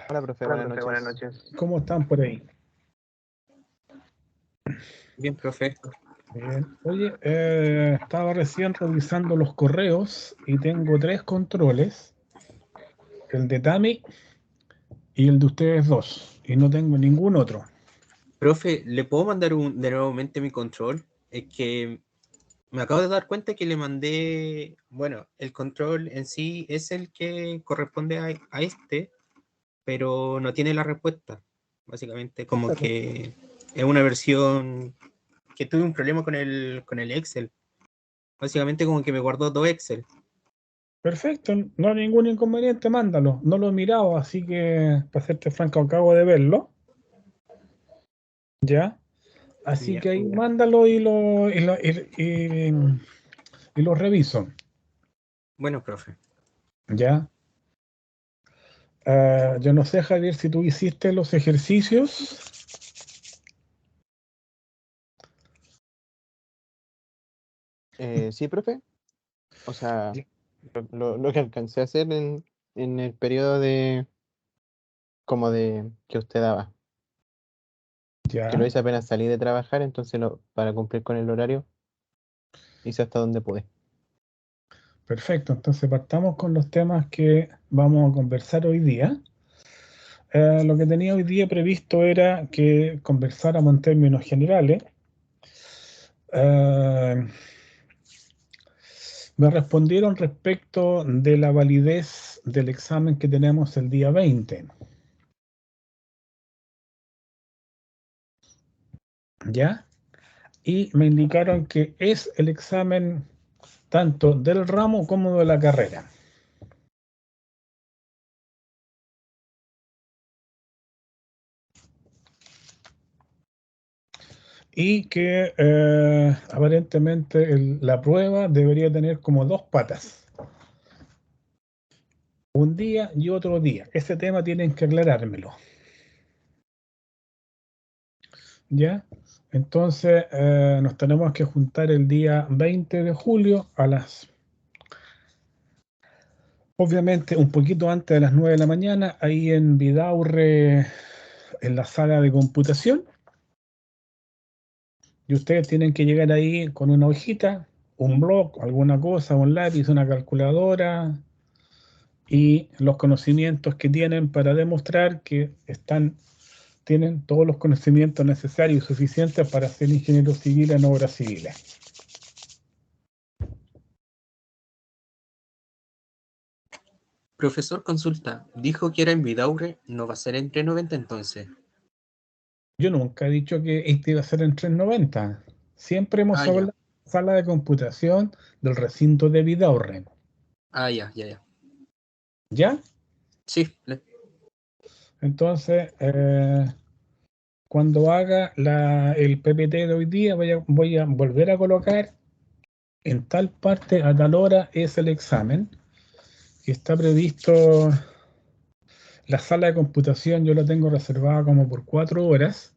Hola, profe, Hola, buenas profe, buenas noches. noches. ¿Cómo están por ahí? Bien, profe. Bien. Oye, estaba recién revisando los correos y tengo 3 controles, el de Tami y el de ustedes dos, y no tengo ningún otro. Profe, ¿le puedo mandar de nuevamente mi control? Es que me acabo de dar cuenta que le mandé, bueno, el control en sí es el que corresponde a este, pero no tiene la respuesta. Básicamente, como que es una versión que tuve un problema con el Excel. Básicamente como que me guardó 2 Excel. Perfecto, no hay ningún inconveniente, mándalo. No lo he mirado, así que, para serte franco, acabo de verlo. ¿Ya? Así Ya. que ahí mándalo y lo reviso. Bueno, profe. ¿Ya? Yo no sé, Javier, si tú hiciste los ejercicios. Sí, profe. O sea, lo que alcancé a hacer en el periodo de, como de, que usted daba. Que lo Ya, hice apenas salí de trabajar, entonces para cumplir con el horario, hice hasta donde pude. perfecto. Entonces partamos con los temas que vamos a conversar hoy día. Lo que tenía hoy día previsto era que conversáramos en términos generales. Eh, Me respondieron respecto de la validez del examen que tenemos el día 20. ¿Ya? Y me indicaron que es el examen tanto del ramo como de la carrera. Y que aparentemente la prueba debería tener como 2 patas. Un día y otro día. Ese tema tienen que aclarármelo. ¿Ya? Entonces nos tenemos que juntar el día 20 de julio obviamente un poquito antes de las 9 de la mañana, ahí en Vidaurre, en la sala de computación. Y ustedes tienen que llegar ahí con una hojita, un blog, alguna cosa, un lápiz, una calculadora y los conocimientos que tienen para demostrar que tienen todos los conocimientos necesarios y suficientes para ser ingenieros civiles en obras civiles. Profesor, consulta. Dijo que era en Vidaurre, ¿no va a ser entre 90 entonces? Yo nunca he dicho que este iba a ser en 390. Siempre hemos Ah, hablado ya. de la sala de computación del recinto de Vidaurre. Ah, ya, ya, ya. ¿Ya? Sí, Entonces, cuando haga el PPT de hoy día, voy a volver a colocar en tal parte a tal hora es el examen. Y está previsto la sala de computación, yo la tengo reservada como por 4 horas.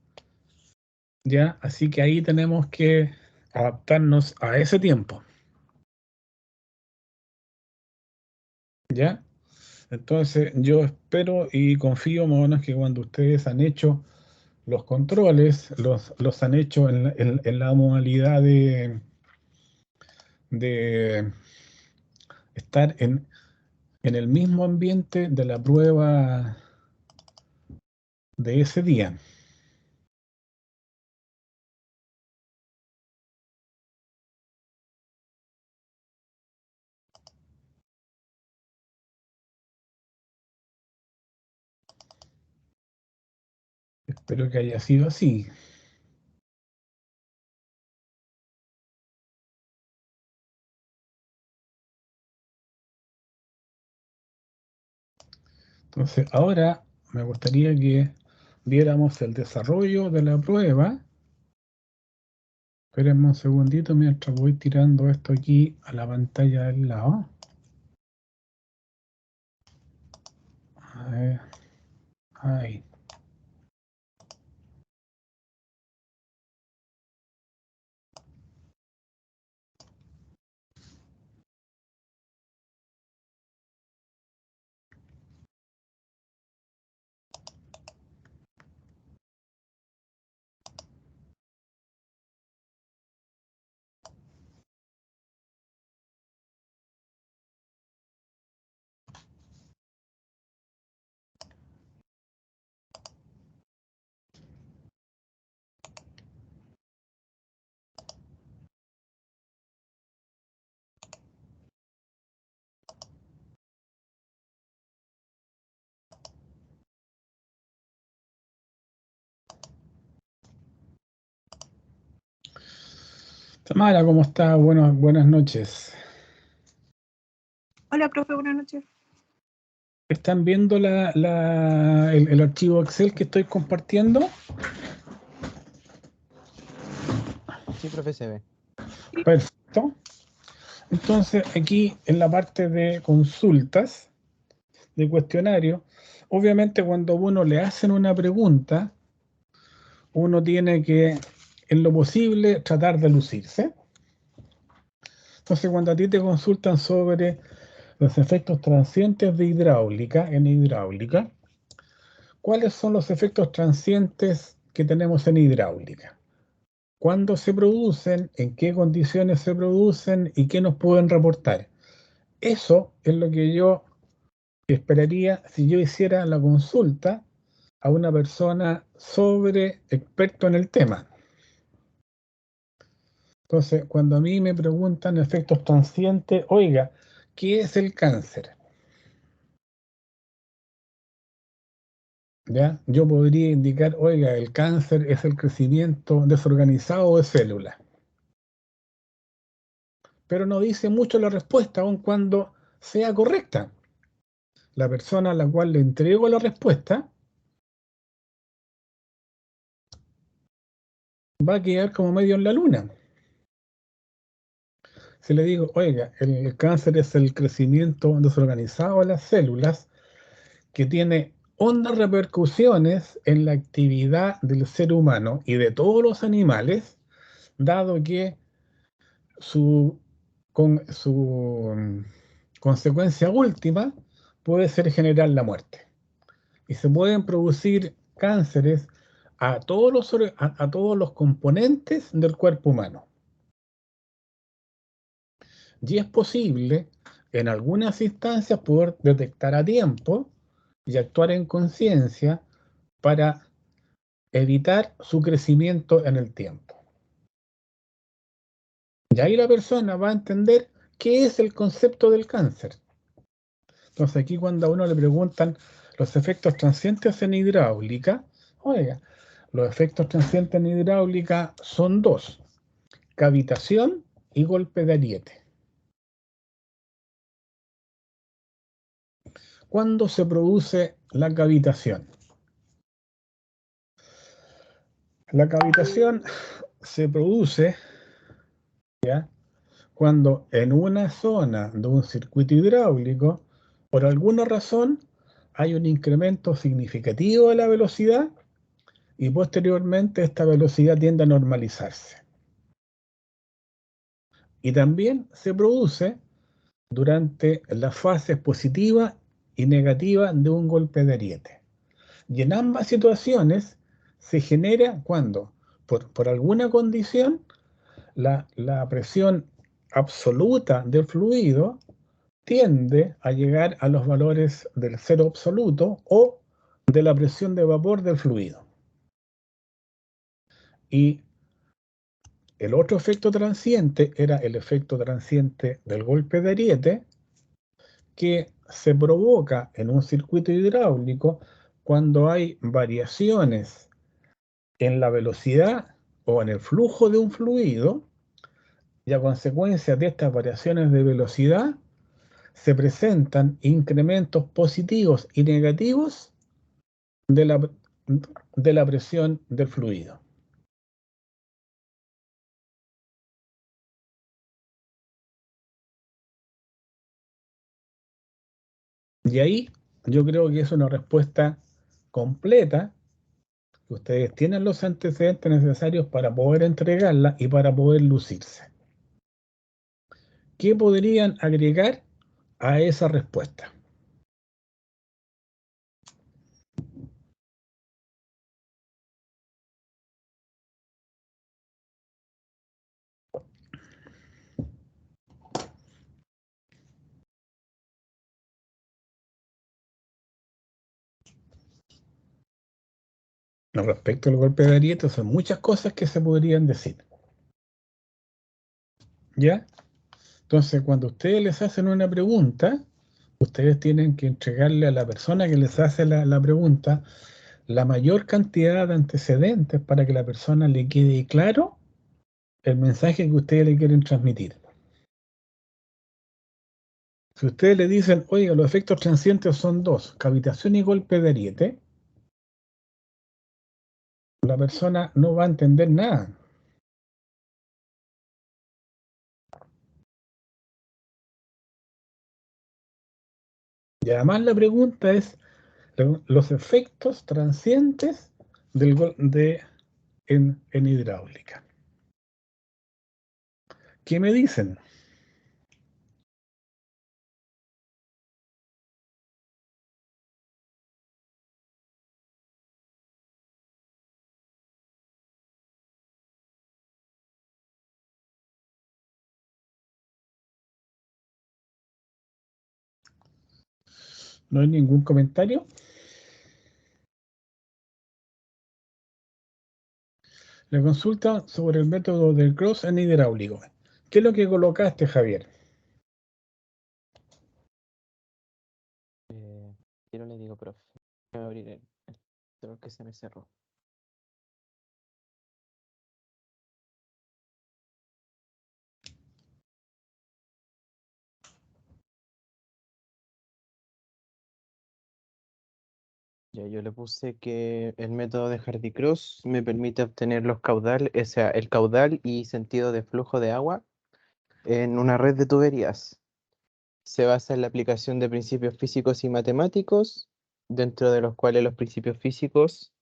¿Ya? Así que ahí tenemos que adaptarnos a ese tiempo. ¿Ya? Entonces yo espero y confío más o menos que cuando ustedes han hecho los controles, los han hecho en la modalidad de estar en el mismo ambiente de la prueba de ese día. Espero que haya sido así. Entonces ahora me gustaría que viéramos el desarrollo de la prueba. Espérenme un segundito mientras voy tirando esto aquí a la pantalla del lado. A ver, ahí. Tamara, ¿cómo está? Buenas noches. Hola, profe, buenas noches. ¿Están viendo el archivo Excel que estoy compartiendo? Sí, profe, se ve. Perfecto. Entonces, aquí en la parte de consultas, de cuestionario, obviamente cuando uno le hacen una pregunta, uno tiene que, en lo posible, tratar de lucirse. Entonces, cuando a ti te consultan sobre los efectos transientes de hidráulica, en hidráulica, ¿cuáles son los efectos transientes que tenemos en hidráulica? ¿Cuándo se producen? ¿En qué condiciones se producen? ¿Y qué nos pueden reportar? Eso es lo que yo esperaría si yo hiciera la consulta a una persona sobre experto en el tema. Entonces, cuando a mí me preguntan efectos transientes, oiga, ¿qué es el cáncer? ¿Ya? Yo podría indicar, oiga, el cáncer es el crecimiento desorganizado de células. Pero no dice mucho la respuesta, aun cuando sea correcta. La persona a la cual le entrego la respuesta va a quedar como medio en la luna. Si le digo, oiga, el cáncer es el crecimiento desorganizado de las células que tiene hondas repercusiones en la actividad del ser humano y de todos los animales, dado que su consecuencia última puede ser generar la muerte. Y se pueden producir cánceres a todos los componentes del cuerpo humano. Y es posible, en algunas instancias, poder detectar a tiempo y actuar en conciencia para evitar su crecimiento en el tiempo. Y ahí la persona va a entender qué es el concepto del cáncer. Entonces aquí cuando a uno le preguntan los efectos transientes en hidráulica, oiga, los efectos transientes en hidráulica son dos: cavitación y golpe de ariete. ¿Cuándo se produce la cavitación? La cavitación se produce, ¿ya?, cuando en una zona de un circuito hidráulico, por alguna razón, hay un incremento significativo de la velocidad y posteriormente esta velocidad tiende a normalizarse. Y también se produce durante las fases positiva y negativa de un golpe de ariete. Y en ambas situaciones se genera cuando, por alguna condición, la presión absoluta del fluido tiende a llegar a los valores del cero absoluto o de la presión de vapor del fluido. Y el otro efecto transiente era el efecto transiente del golpe de ariete, que se provoca en un circuito hidráulico cuando hay variaciones en la velocidad o en el flujo de un fluido, y a consecuencia de estas variaciones de velocidad se presentan incrementos positivos y negativos de la presión del fluido. Y ahí yo creo que es una respuesta completa, que ustedes tienen los antecedentes necesarios para poder entregarla y para poder lucirse. ¿Qué podrían agregar a esa respuesta? Respecto al golpe de ariete, son muchas cosas que se podrían decir. ¿Ya? Entonces, cuando ustedes les hacen una pregunta, ustedes tienen que entregarle a la persona que les hace la pregunta la mayor cantidad de antecedentes para que la persona le quede claro el mensaje que ustedes le quieren transmitir. Si ustedes le dicen, oiga, los efectos transientes son dos, cavitación y golpe de ariete, la persona no va a entender nada. Y además la pregunta es los efectos transientes en hidráulica. ¿Qué me dicen? ¿No hay ningún comentario? Le consulta sobre el método del cross en hidráulico. ¿Qué es lo que colocaste, Javier? Yo no le digo, profe. Voy a abrir el scroll que se me cerró. Ya, yo le puse que el método de Hardy-Cross me permite obtener los caudales, o sea, el caudal y sentido de flujo de agua en una red de tuberías. Se basa en la aplicación de principios físicos y matemáticos, dentro de los cuales los principios físicos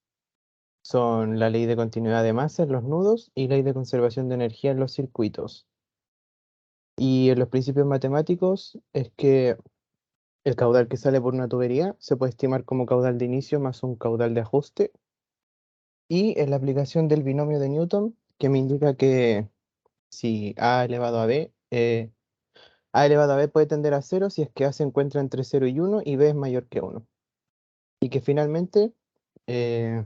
son la ley de continuidad de masa en los nudos y ley de conservación de energía en los circuitos. Y en los principios matemáticos es que el caudal que sale por una tubería se puede estimar como caudal de inicio más un caudal de ajuste. Y en la aplicación del binomio de Newton, que me indica que si A elevado a B, A elevado a B puede tender a cero si es que A se encuentra entre 0 y 1 y B es mayor que 1. Y que finalmente eh,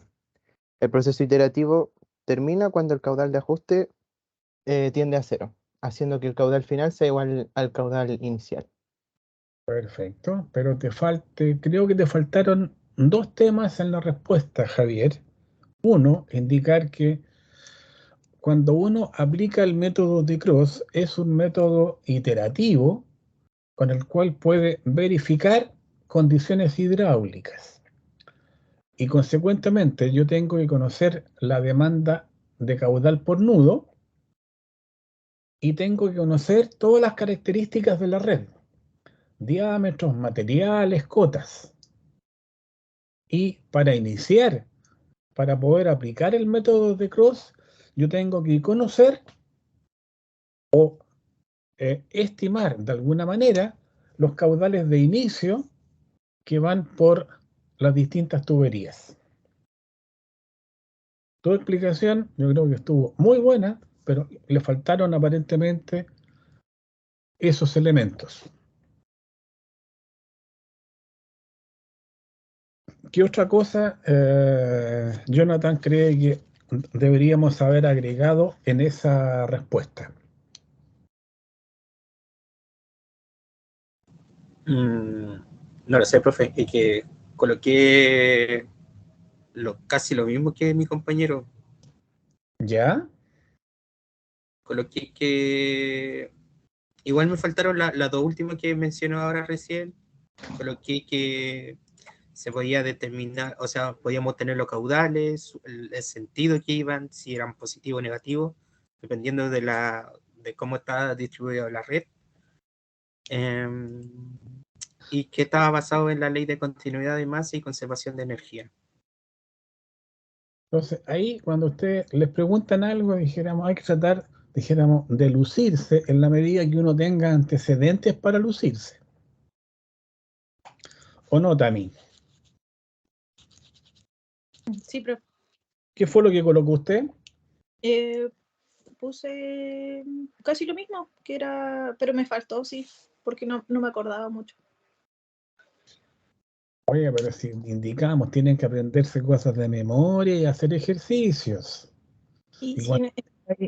el proceso iterativo termina cuando el caudal de ajuste tiende a cero, haciendo que el caudal final sea igual al caudal inicial. Perfecto, pero creo que te faltaron dos temas en la respuesta, Javier. Uno, indicar que cuando uno aplica el método de Cross es un método iterativo con el cual puede verificar condiciones hidráulicas. Y consecuentemente yo tengo que conocer la demanda de caudal por nudo y tengo que conocer todas las características de la red, diámetros, materiales, cotas. Y para iniciar, para poder aplicar el método de Cross, yo tengo que conocer o estimar de alguna manera los caudales de inicio que van por las distintas tuberías. Tu explicación yo creo que estuvo muy buena, pero le faltaron aparentemente esos elementos. ¿Qué otra cosa Jonathan cree que deberíamos haber agregado en esa respuesta? No lo sé, profe, es que coloqué casi lo mismo que mi compañero. ¿Ya? Coloqué que igual me faltaron las dos últimas que mencionó ahora recién. Coloqué que se podía determinar, o sea, podíamos tener los caudales, el sentido que iban, si eran positivos o negativos, dependiendo de cómo está distribuida la red. Y que estaba basado en la ley de continuidad de masa y conservación de energía. Entonces, ahí cuando ustedes les preguntan algo, dijéramos, hay que tratar, dijéramos, de lucirse en la medida que uno tenga antecedentes para lucirse. ¿O no, Tami? Sí, pero ¿Qué fue lo que colocó usted? puse casi lo mismo, que era, pero me faltó, sí, porque no me acordaba mucho. Oye, pero si indicamos, tienen que aprenderse cosas de memoria y hacer ejercicios. Y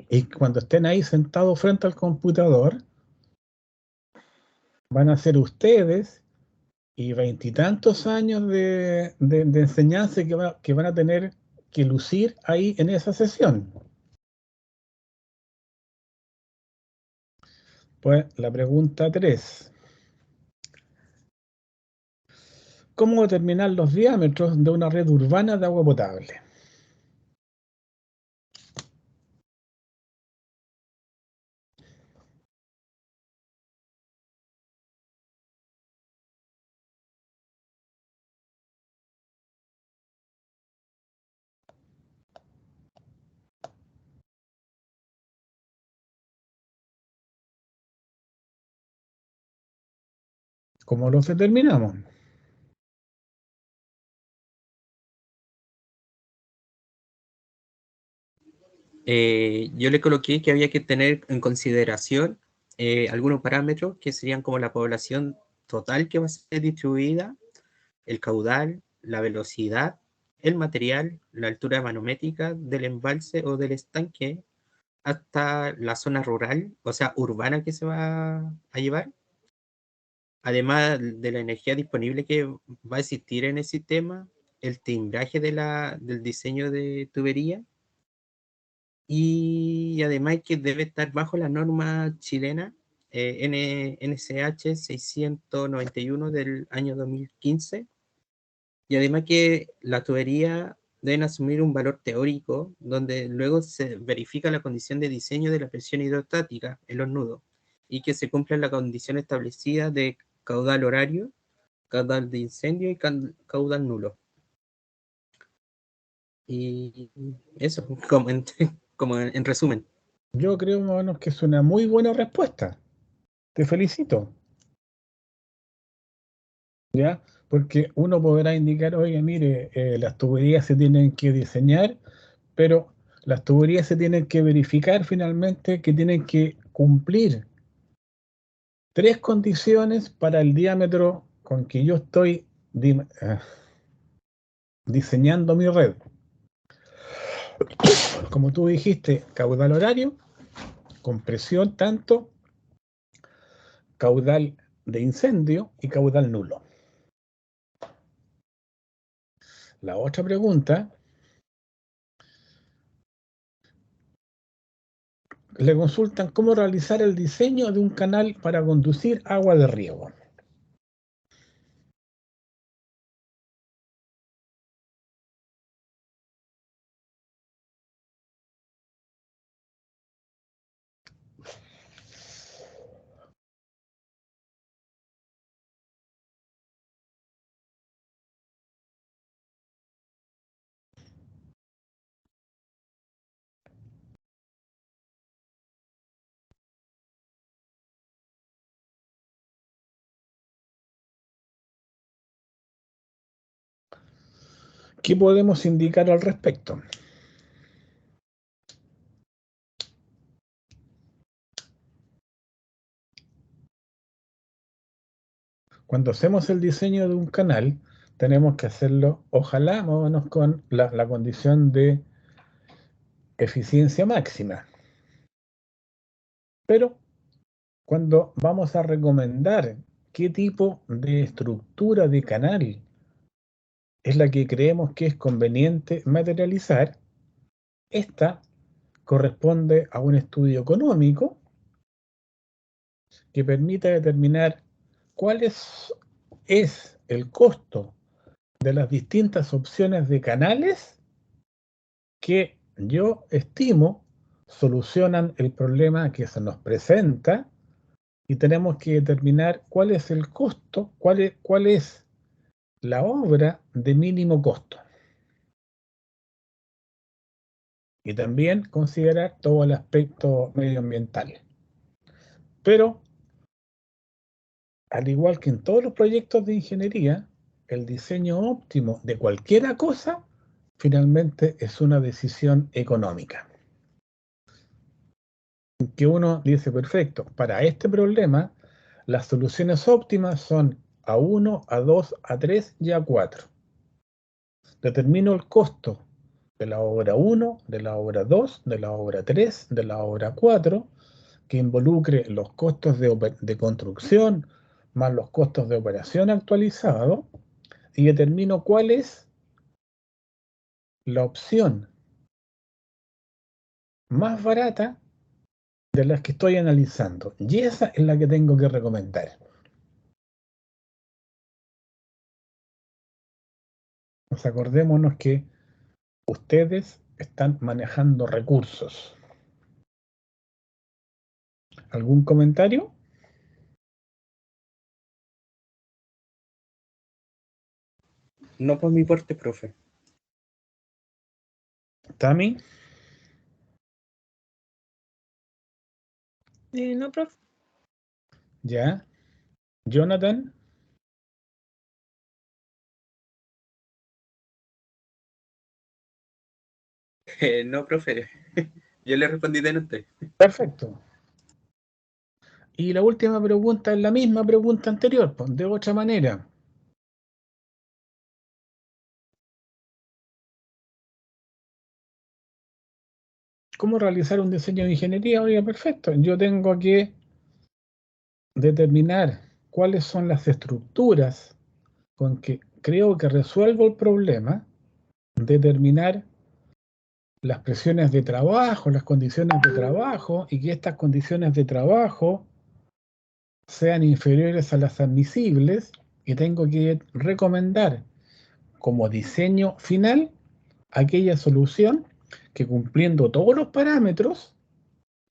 Y sí, cuando estén ahí sentados frente al computador, van a ser ustedes y veintitantos años de enseñanza que van a tener que lucir ahí en esa sesión. Pues la pregunta 3. ¿Cómo determinar los diámetros de una red urbana de agua potable? ¿Cómo los determinamos? Yo le coloqué que había que tener en consideración algunos parámetros que serían como la población total que va a ser distribuida, el caudal, la velocidad, el material, la altura manométrica del embalse o del estanque, hasta la zona rural, o sea, urbana que se va a llevar, además de la energía disponible que va a existir en el sistema, el timbraje del diseño de tubería, y además que debe estar bajo la norma chilena NSH 691 del año 2015, y además que las tuberías deben asumir un valor teórico donde luego se verifica la condición de diseño de la presión hidrostática en los nudos y que se cumpla la condición establecida de caudal horario, caudal de incendio y caudal nulo. Y eso, como en resumen. Yo creo más o menos que es una muy buena respuesta. Te felicito. ¿Ya? Porque uno podrá indicar, oye, mire, las tuberías se tienen que diseñar, pero las tuberías se tienen que verificar finalmente que tienen que cumplir 3 condiciones para el diámetro con que yo estoy diseñando mi red. Como tú dijiste, caudal horario, compresión tanto, caudal de incendio y caudal nulo. La otra pregunta, le consultan cómo realizar el diseño de un canal para conducir agua de riego. ¿Qué podemos indicar al respecto? Cuando hacemos el diseño de un canal, tenemos que hacerlo, ojalá, más o menos con la condición de eficiencia máxima. Pero cuando vamos a recomendar qué tipo de estructura de canal es la que creemos que es conveniente materializar, esta corresponde a un estudio económico que permita determinar cuál es el costo de las distintas opciones de canales que yo estimo solucionan el problema que se nos presenta, y tenemos que determinar cuál es el costo, cuál es la obra de mínimo costo. Y también considerar todo el aspecto medioambiental. Pero, al igual que en todos los proyectos de ingeniería, el diseño óptimo de cualquier cosa finalmente es una decisión económica. Que uno dice, perfecto, para este problema las soluciones óptimas son A1, A2, A3 y A4. Determino el costo de la obra 1, de la obra 2, de la obra 3, de la obra 4, que involucre los costos de construcción más los costos de operación actualizados, y determino cuál es la opción más barata de las que estoy analizando. Y esa es la que tengo que recomendar. Nos acordémonos que ustedes están manejando recursos. ¿Algún comentario? No por mi parte, profe. ¿Tami? No, profe. ¿Ya? ¿Jonathan? No, profe. Yo le respondí de usted. Perfecto. Y la última pregunta es la misma pregunta anterior, pues, de otra manera. ¿Cómo realizar un diseño de ingeniería? Oiga, perfecto. Yo tengo que determinar cuáles son las estructuras con que creo que resuelvo el problema, determinar las presiones de trabajo, las condiciones de trabajo, y que estas condiciones de trabajo sean inferiores a las admisibles, y tengo que recomendar como diseño final aquella solución que, cumpliendo todos los parámetros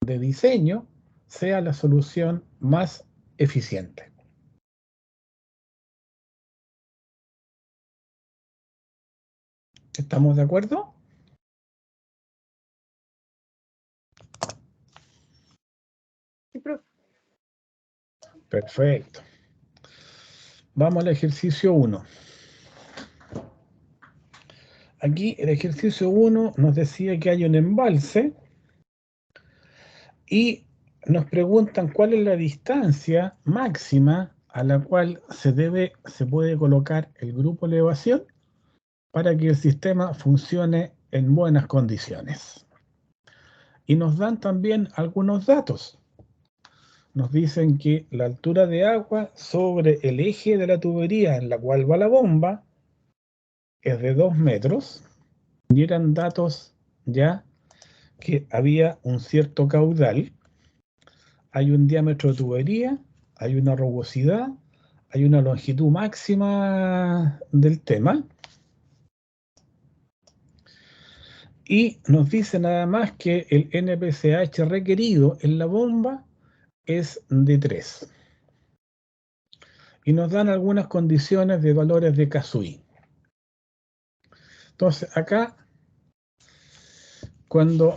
de diseño, sea la solución más eficiente. ¿Estamos de acuerdo? Sí, profe. Perfecto. Vamos al ejercicio 1. Aquí el ejercicio 1 nos decía que hay un embalse y nos preguntan cuál es la distancia máxima a la cual se puede colocar el grupo elevación para que el sistema funcione en buenas condiciones. Y nos dan también algunos datos. Nos dicen que la altura de agua sobre el eje de la tubería en la cual va la bomba es de 2 metros, y eran datos ya que había un cierto caudal, hay un diámetro de tubería, hay una rugosidad, hay una longitud máxima del tema, y nos dice nada más que el NPCH requerido en la bomba es de 3. Y nos dan algunas condiciones de valores de Kasui. Entonces, acá, cuando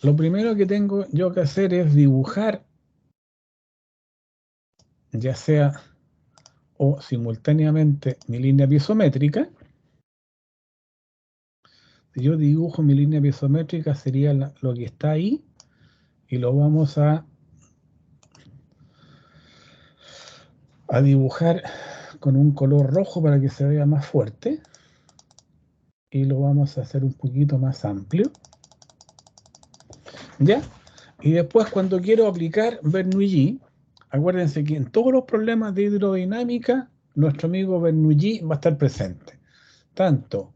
lo primero que tengo yo que hacer es dibujar, ya sea o simultáneamente, mi línea piezométrica. Si yo dibujo mi línea piezométrica, sería lo que está ahí, y lo vamos a dibujar con un color rojo para que se vea más fuerte, y lo vamos a hacer un poquito más amplio, ¿ya? Y después, cuando quiero aplicar Bernoulli, acuérdense que en todos los problemas de hidrodinámica nuestro amigo Bernoulli va a estar presente, tanto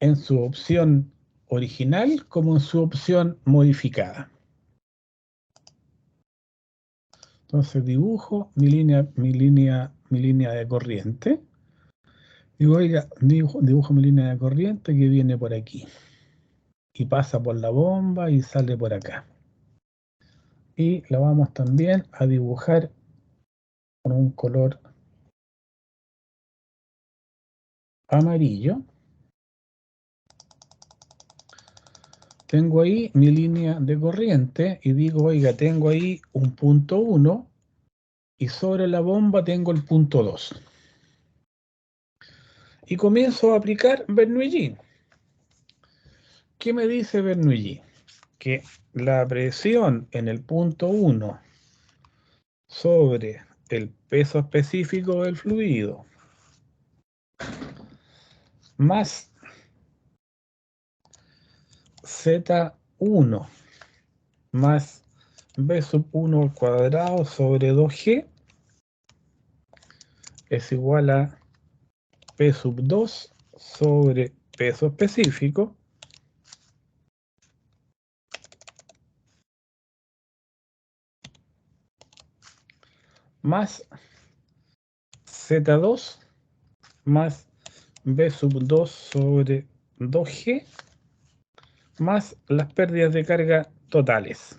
en su opción original como en su opción modificada. Entonces dibujo mi línea de corriente. Digo, oiga, dibujo mi línea de corriente que viene por aquí y pasa por la bomba y sale por acá. Y la vamos también a dibujar con un color amarillo. Tengo ahí mi línea de corriente y digo, oiga, tengo ahí un punto 1 y sobre la bomba tengo el punto 2. Y comienzo a aplicar Bernoulli. ¿Qué me dice Bernoulli? Que la presión en el punto 1 sobre el peso específico del fluido más Z1 más B sub 1 al cuadrado sobre 2G es igual a P sub 2 sobre peso específico más Z2 más B sub 2 sobre 2G más las pérdidas de carga totales.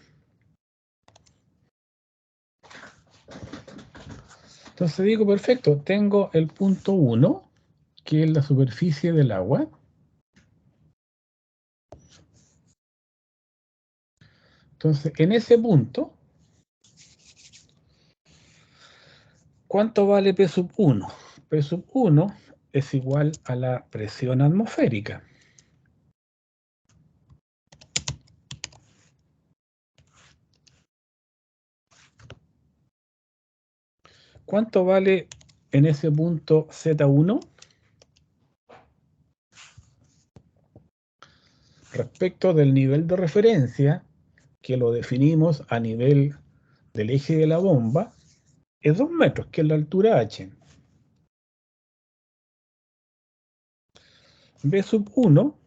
Entonces digo, perfecto, tengo el punto 1, que es la superficie del agua. Entonces, en ese punto, ¿cuánto vale P sub 1? P sub 1 es igual a la presión atmosférica. ¿Cuánto vale en ese punto Z1? Respecto del nivel de referencia, que lo definimos a nivel del eje de la bomba, es 2 metros, que es la altura H. B sub 1,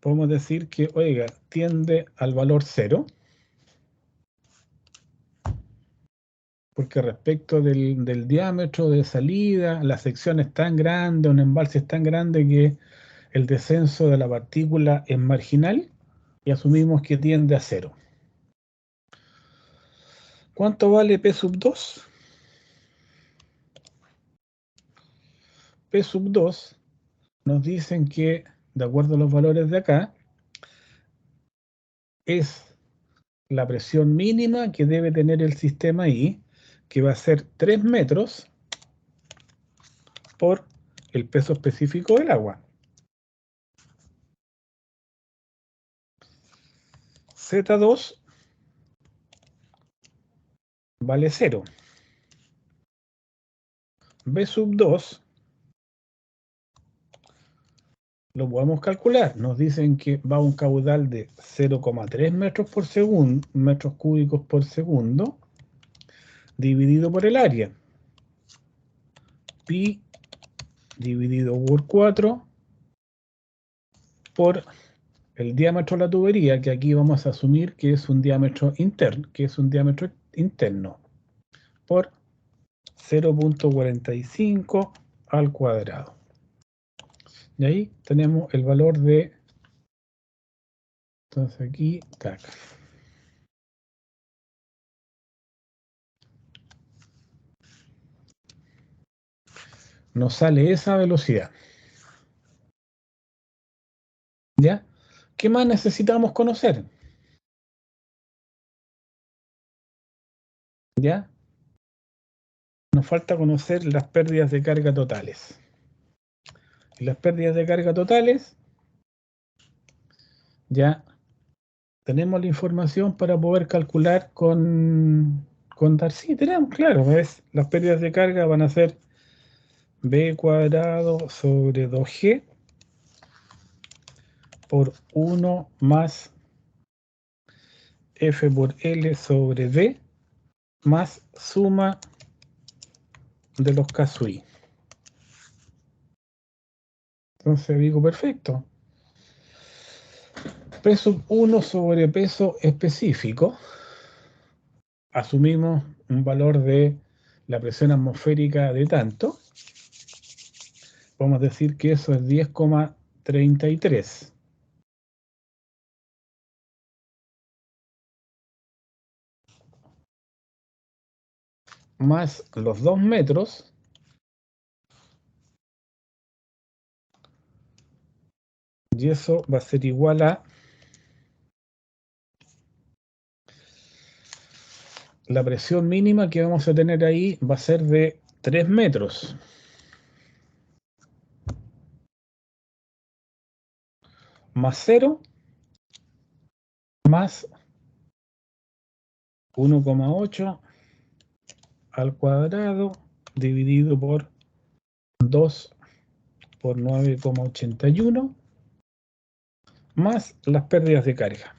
podemos decir que, oiga, tiende al valor 0, porque respecto del diámetro de salida, la sección es tan grande, un embalse es tan grande que el descenso de la partícula es marginal y asumimos que tiende a 0. ¿Cuánto vale P sub 2? P sub 2 nos dicen que, de acuerdo a los valores de acá, es la presión mínima que debe tener el sistema ahí, que va a ser 3 metros por el peso específico del agua. Z2 vale 0. B sub 2 lo podemos calcular. Nos dicen que va a un caudal de 0,3 metros por segundo, metros cúbicos por segundo, dividido por el área. Pi dividido por 4 por el diámetro de la tubería, que aquí vamos a asumir que es un diámetro interno, por 0.45 al cuadrado. Y ahí tenemos el valor de, entonces aquí, tac. Nos sale esa velocidad. ¿Ya? ¿Qué más necesitamos conocer? ¿Ya? Nos falta conocer las pérdidas de carga totales. Y las pérdidas de carga totales, ya tenemos la información para poder calcular con sí, tenemos, claro, ¿ves? Las pérdidas de carga van a ser B cuadrado sobre 2G por 1 más F por L sobre D más suma de los K sub I. Entonces digo, perfecto. P sub 1 sobre peso específico. Asumimos un valor de la presión atmosférica de tanto. Vamos a decir que eso es 10,33. Más los 2 metros. Y eso va a ser igual a la presión mínima que vamos a tener ahí, va a ser de 3 metros. Más 0, más 1,8 al cuadrado, dividido por 2 por 9,81, más las pérdidas de carga.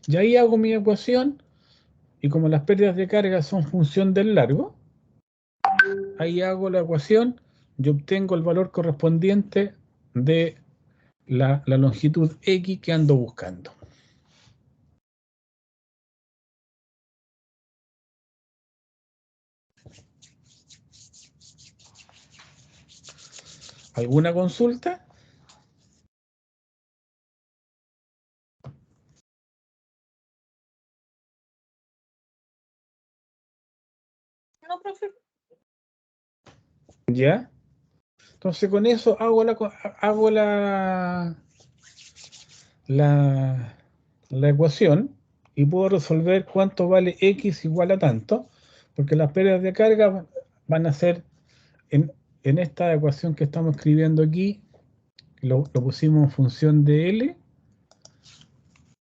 Y ahí hago mi ecuación, y como las pérdidas de carga son función del largo, ahí hago la ecuación y obtengo el valor correspondiente de la longitud X que ando buscando. ¿Alguna consulta? No, profe. ¿Ya? Entonces con eso hago la ecuación y puedo resolver cuánto vale X igual a tanto, porque las pérdidas de carga van a ser en esta ecuación que estamos escribiendo aquí, lo pusimos en función de L,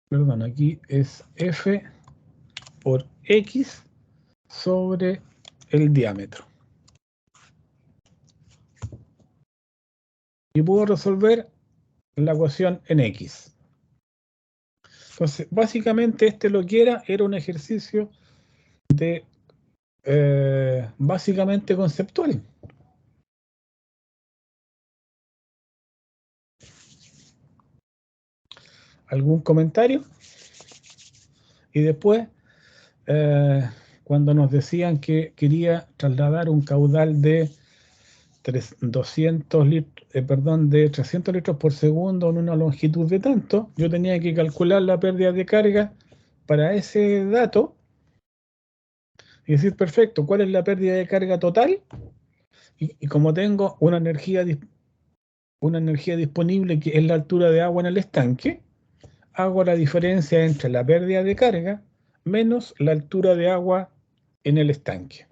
perdón, aquí es F por X sobre el diámetro. Y puedo resolver la ecuación en X. Entonces, básicamente lo que era un ejercicio de básicamente conceptual. ¿Algún comentario? Y después, cuando nos decían que quería trasladar un caudal de 300 litros por segundo en una longitud de tanto, yo tenía que calcular la pérdida de carga para ese dato y decir, perfecto, ¿cuál es la pérdida de carga total? Y como tengo una energía disponible que es la altura de agua en el estanque, hago la diferencia entre la pérdida de carga menos la altura de agua en el estanque.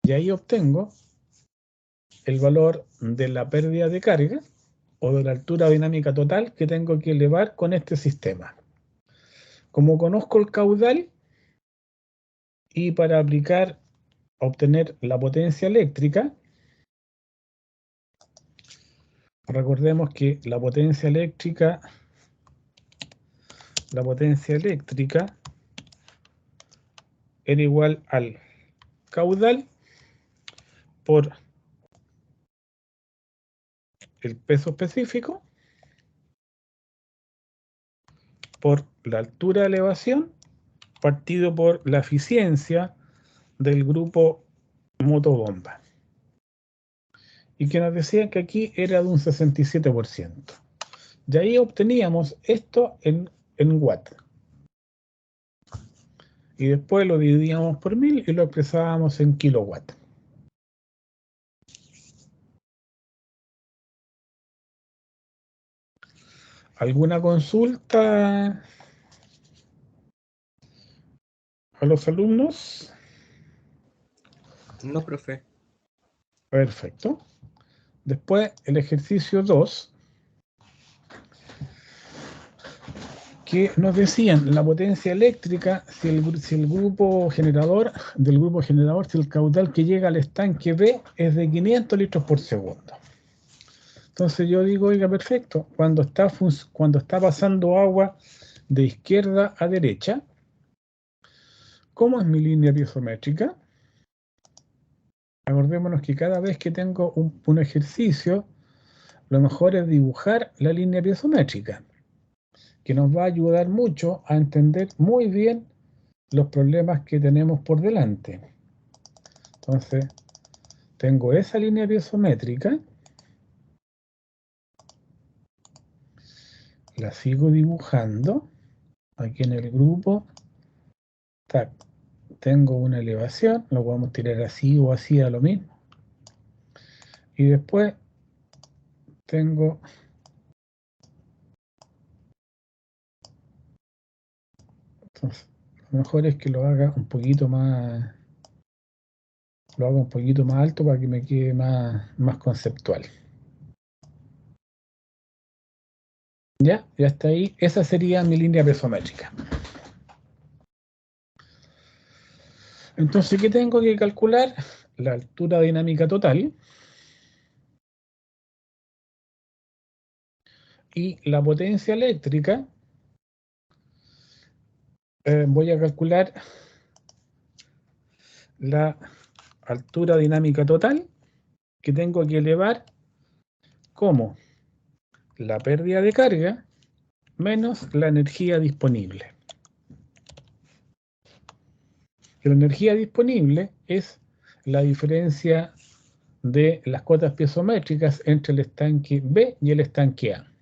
Y ahí obtengo el valor de la pérdida de carga o de la altura dinámica total que tengo que elevar con este sistema. Como conozco el caudal y para obtener la potencia eléctrica, recordemos que la potencia eléctrica era igual al caudal por el peso específico por la altura de elevación partido por la eficiencia del grupo motobomba. Y que nos decían que aquí era de un 67%. De ahí obteníamos esto en watt. Y después lo dividíamos por 1000 y lo expresábamos en kilowatt. ¿Alguna consulta a los alumnos? No, profe. Perfecto. Después el ejercicio 2, que nos decían la potencia eléctrica si el grupo generador, si el caudal que llega al estanque B es de 500 litros por segundo. Entonces yo digo, oiga, perfecto, cuando está pasando agua de izquierda a derecha, ¿cómo es mi línea piezométrica? Acordémonos que cada vez que tengo un ejercicio, lo mejor es dibujar la línea piezométrica, que nos va a ayudar mucho a entender muy bien los problemas que tenemos por delante. Entonces, tengo esa línea piezométrica, la sigo dibujando, aquí en el grupo, tac, tengo una elevación, lo podemos tirar así o así a lo mismo. Y después tengo entonces, lo mejor es que lo haga un poquito más alto para que me quede más conceptual. Ya está ahí. Esa sería mi línea piezométrica. Entonces, ¿qué tengo que calcular? La altura dinámica total y la potencia eléctrica. Voy a calcular la altura dinámica total que tengo que elevar como la pérdida de carga menos la energía disponible. La energía disponible es la diferencia de las cotas piezométricas entre el estanque B y el estanque A.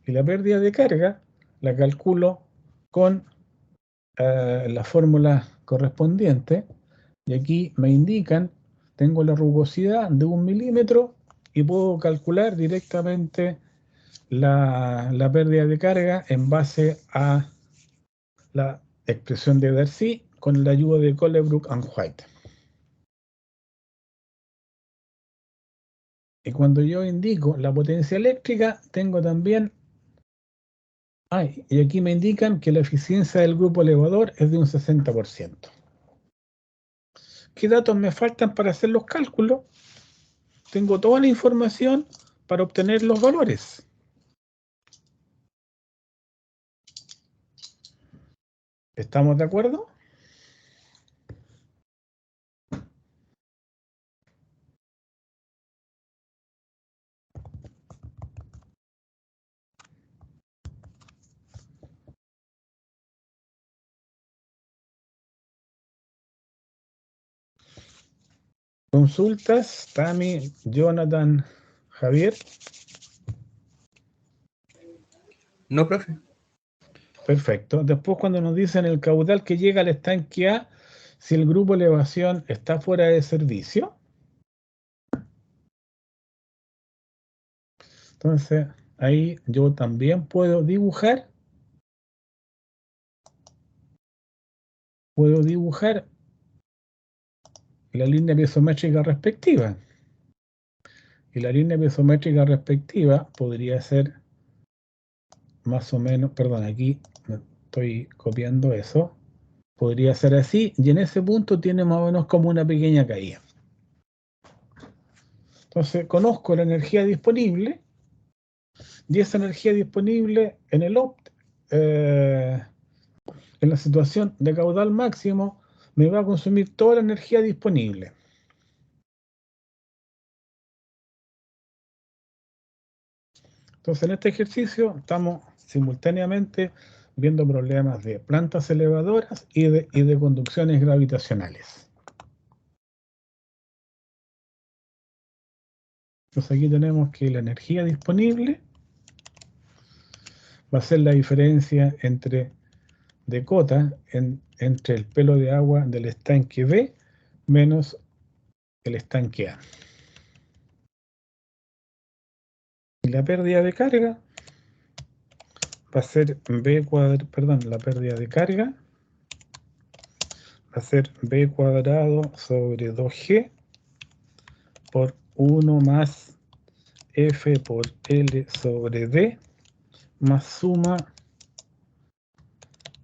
Y la pérdida de carga la calculo con la fórmula correspondiente, y aquí me indican, tengo la rugosidad de 1 milímetro y puedo calcular directamente la pérdida de carga en base a la expresión de Darcy con la ayuda de Colebrook and White. Y cuando yo indico la potencia eléctrica, tengo también, y aquí me indican que la eficiencia del grupo elevador es de un 60%. ¿Qué datos me faltan para hacer los cálculos? Tengo toda la información para obtener los valores. ¿Estamos de acuerdo? Consultas, Tami, Jonathan, Javier. No, profe. Perfecto. Después cuando nos dicen el caudal que llega al estanque A, si el grupo elevación está fuera de servicio. Entonces, ahí yo también puedo dibujar. La línea piezométrica respectiva. Y la línea piezométrica respectiva podría ser más o menos, perdón, aquí me estoy copiando eso. Podría ser así, y en ese punto tiene más o menos como una pequeña caída. Entonces, conozco la energía disponible, y esa energía disponible en la situación de caudal máximo me va a consumir toda la energía disponible. Entonces, en este ejercicio estamos simultáneamente viendo problemas de plantas elevadoras y de conducciones gravitacionales. Entonces aquí tenemos que la energía disponible va a ser la diferencia de cota entre el pelo de agua del estanque B menos el estanque A. Y la pérdida de carga va a ser B cuadrado, perdón, la pérdida de carga va a ser B cuadrado sobre 2G por 1 más F por L sobre D más suma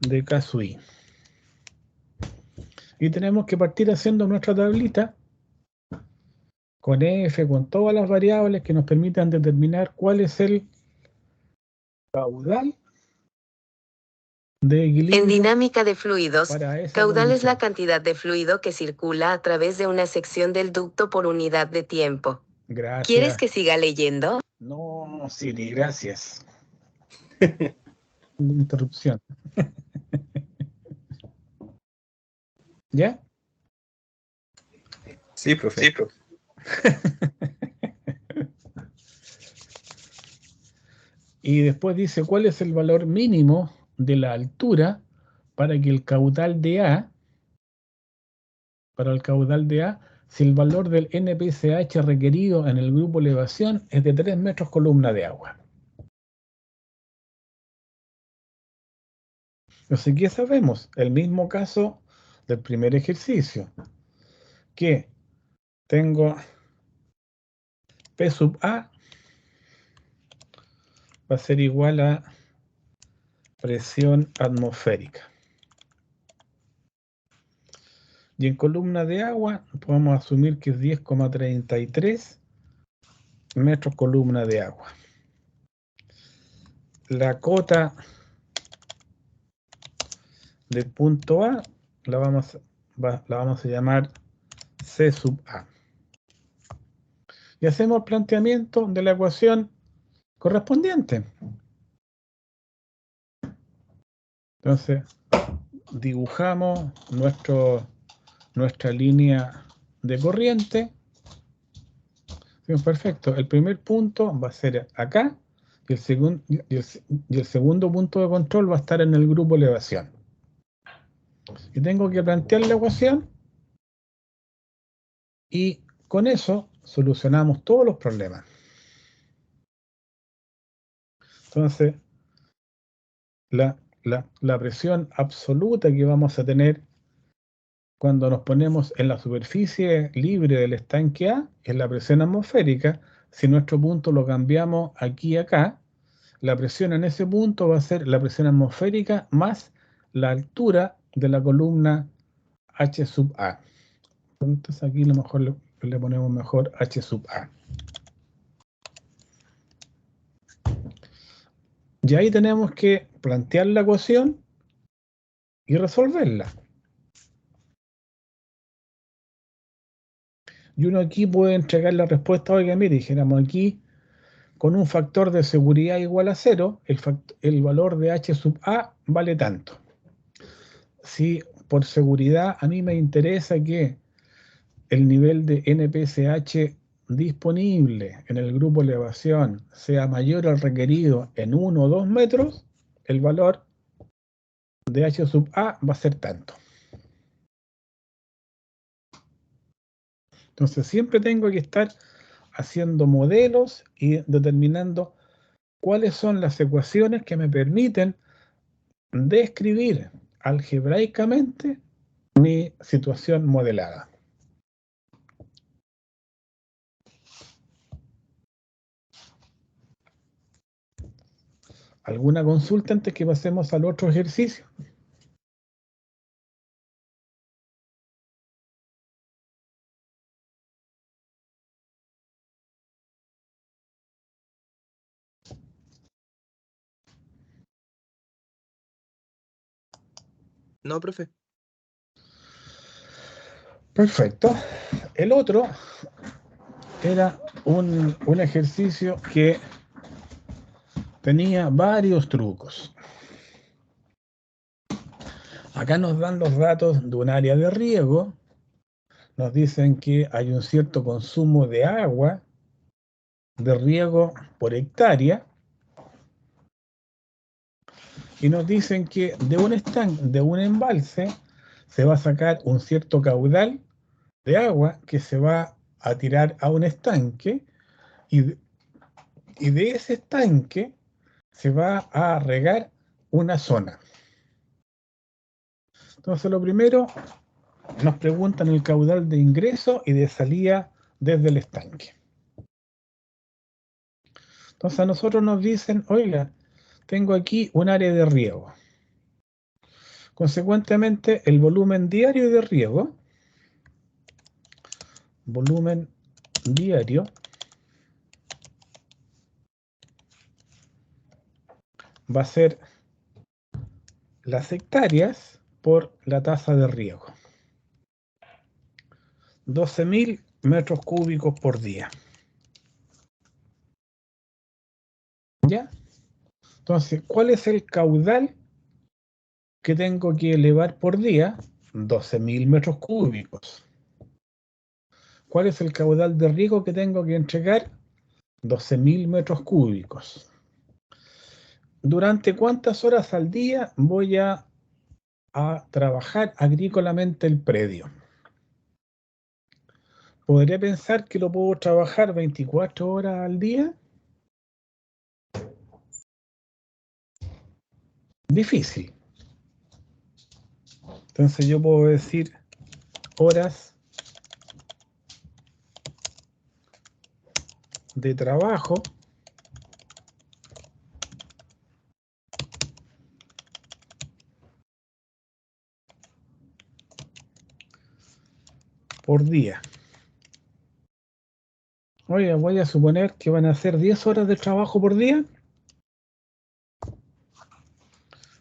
de K sub I. Y tenemos que partir haciendo nuestra tablita con F, con todas las variables que nos permitan determinar cuál es el caudal de equilibrio. En dinámica de fluidos, para esa caudal es la condición. cantidad de fluido que circula a través de una sección del ducto por unidad de tiempo. Gracias. ¿Quieres que siga leyendo? No, Siri, gracias. Interrupción. ¿Ya? Sí, profe. Sí, profe. Y después dice cuál es el valor mínimo de la altura para que el caudal de A, si el valor del NPSH requerido en el grupo elevación es de 3 metros columna de agua. Entonces, ¿qué sabemos? El mismo caso del primer ejercicio, que tengo P sub A va a ser igual a presión atmosférica. Y en columna de agua podemos asumir que es 10,33 metros columna de agua. La cota del punto A la vamos a llamar C sub A. Y hacemos el planteamiento de la ecuación correspondiente. Entonces, dibujamos nuestro nuestra línea de corriente. Perfecto. El primer punto va a ser acá y el segundo punto de control va a estar en el grupo elevación. Y tengo que plantear la ecuación y con eso solucionamos todos los problemas. Entonces, la presión absoluta que vamos a tener cuando nos ponemos en la superficie libre del estanque A es la presión atmosférica. Si nuestro punto lo cambiamos aquí y acá, la presión en ese punto va a ser la presión atmosférica más la altura de la columna H sub A. Entonces aquí a lo mejor le ponemos mejor H sub A. Y ahí tenemos que plantear la ecuación y resolverla. Y uno aquí puede entregar la respuesta, oiga, mire, dijéramos aquí, con un factor de seguridad igual a 0, el valor de H sub A vale tanto. Si por seguridad a mí me interesa que el nivel de NPSH disponible en el grupo elevación sea mayor al requerido en 1 o 2 metros, el valor de H sub A va a ser tanto. Entonces siempre tengo que estar haciendo modelos y determinando cuáles son las ecuaciones que me permiten describir algebraicamente mi situación modelada. ¿Alguna consulta antes que pasemos al otro ejercicio? No, profe. Perfecto. El otro era un ejercicio que tenía varios trucos. Acá nos dan los datos de un área de riego. Nos dicen que hay un cierto consumo de agua de riego por hectárea. Y nos dicen que de un embalse se va a sacar un cierto caudal de agua que se va a tirar a un estanque y de ese estanque se va a regar una zona. Entonces lo primero nos preguntan el caudal de ingreso y de salida desde el estanque. Entonces a nosotros nos dicen, oiga, tengo aquí un área de riego. Consecuentemente, el volumen diario de riego, volumen diario, va a ser las hectáreas por la tasa de riego. 12.000 metros cúbicos por día. ¿Ya? Entonces, ¿cuál es el caudal que tengo que elevar por día? 12.000 metros cúbicos. ¿Cuál es el caudal de riego que tengo que entregar? 12.000 metros cúbicos. ¿Durante cuántas horas al día voy a trabajar agrícolamente el predio? ¿Podría pensar que lo puedo trabajar 24 horas al día? Difícil. Entonces yo puedo decir horas de trabajo por día. Oye, voy a suponer que van a ser 10 horas de trabajo por día,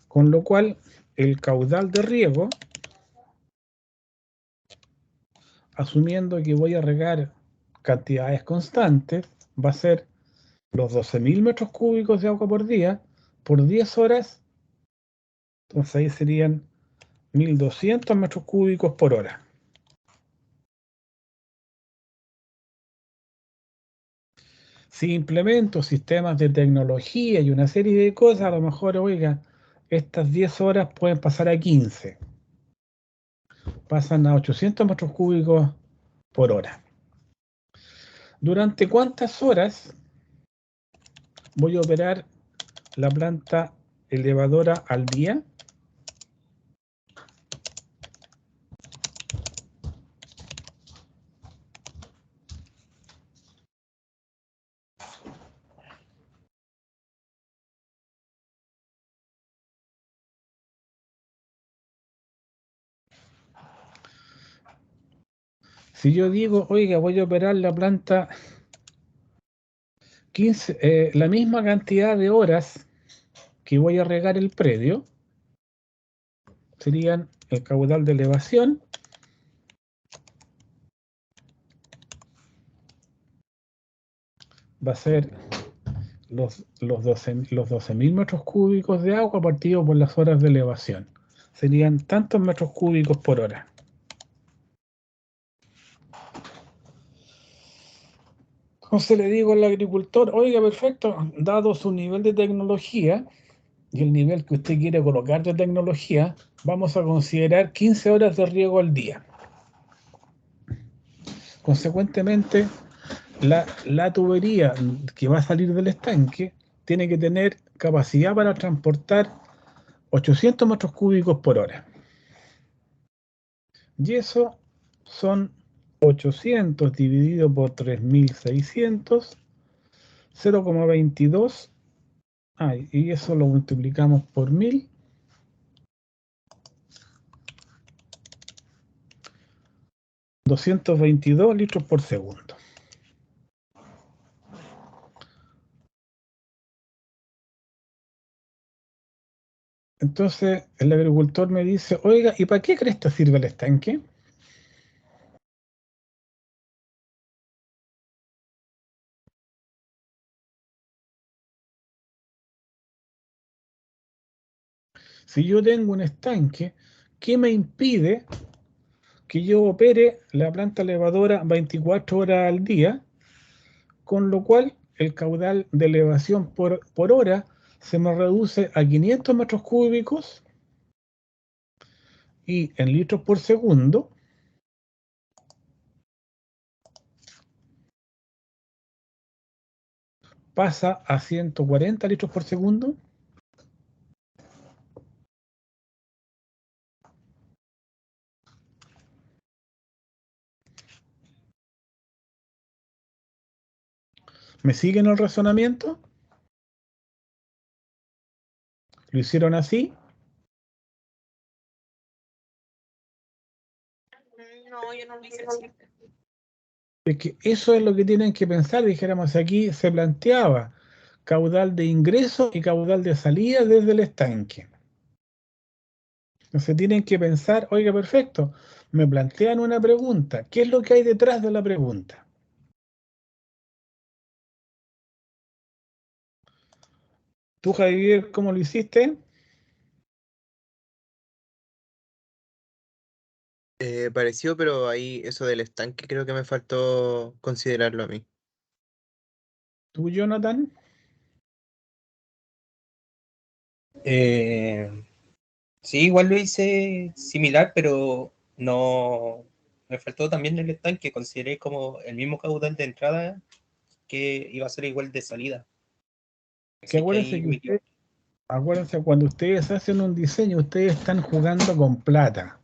con lo cual el caudal de riego, asumiendo que voy a regar cantidades constantes, va a ser los 12.000 metros cúbicos de agua por día por 10 horas. Entonces ahí serían 1.200 metros cúbicos por hora. Si implemento sistemas de tecnología y una serie de cosas, a lo mejor, oiga, estas 10 horas pueden pasar a 15. Pasan a 800 metros cúbicos por hora. ¿Durante cuántas horas voy a operar la planta elevadora al día? Si yo digo, oiga, voy a operar la planta 15, la misma cantidad de horas que voy a regar el predio, serían el caudal de elevación va a ser los 12.000 metros cúbicos de agua partido por las horas de elevación. Serían tantos metros cúbicos por hora. Entonces le digo al agricultor, oiga, perfecto, dado su nivel de tecnología y el nivel que usted quiere colocar de tecnología, vamos a considerar 15 horas de riego al día. Consecuentemente, la tubería que va a salir del estanque tiene que tener capacidad para transportar 800 metros cúbicos por hora. Y eso son 800 dividido por 3.600, 0,22. Y eso lo multiplicamos por 1000. 222 litros por segundo. Entonces el agricultor me dice, oiga, ¿y para qué cresta sirve el estanque? Si yo tengo un estanque, ¿qué me impide que yo opere la planta elevadora 24 horas al día? Con lo cual el caudal de elevación por hora se me reduce a 500 metros cúbicos y en litros por segundo pasa a 140 litros por segundo. ¿Me siguen el razonamiento? ¿Lo hicieron así? No, yo no lo hice así. Es que eso es lo que tienen que pensar. Dijéramos, aquí se planteaba caudal de ingreso y caudal de salida desde el estanque. Entonces tienen que pensar, oiga, perfecto, me plantean una pregunta, ¿qué es lo que hay detrás de la pregunta? ¿Tú, Javier, cómo lo hiciste? Pareció, pero ahí eso del estanque creo que me faltó considerarlo a mí. ¿Tú, Jonathan? Sí, igual lo hice similar, pero no. Me faltó también el estanque. Consideré como el mismo caudal de entrada que iba a ser igual de salida. Que Así que acuérdense ahí que me equivoqué. acuérdense, cuando ustedes hacen un diseño, ustedes están jugando con plata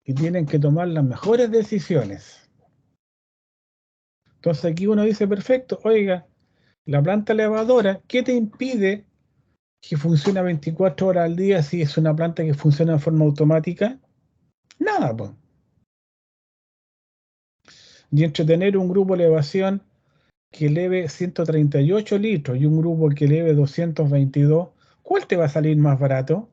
y tienen que tomar las mejores decisiones. Entonces aquí uno dice, perfecto, oiga, la planta elevadora, ¿qué te impide que funcione 24 horas al día si es una planta que funciona de forma automática? Nada, pues. Y entre tener un grupo de elevación que eleve 138 litros y un grupo que eleve 222, ¿cuál te va a salir más barato?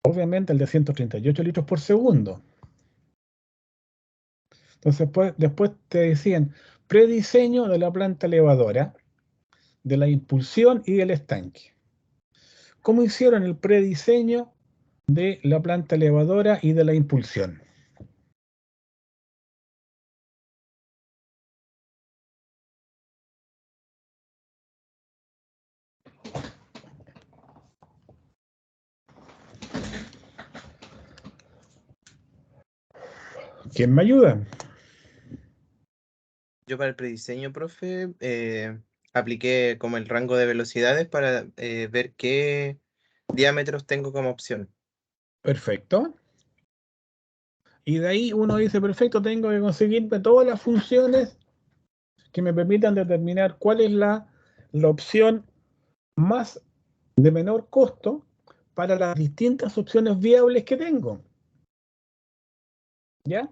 Obviamente el de 138 litros por segundo. Entonces, después te decían prediseño de la planta elevadora, de la impulsión y del estanque. ¿Cómo hicieron el prediseño de la planta elevadora y de la impulsión? ¿Quién me ayuda? Yo para el prediseño, profe, apliqué como el rango de velocidades para ver qué diámetros tengo como opción. Perfecto. Y de ahí uno dice, perfecto, tengo que conseguirme todas las funciones que me permitan determinar cuál es la opción más de menor costo para las distintas opciones viables que tengo. ¿Ya?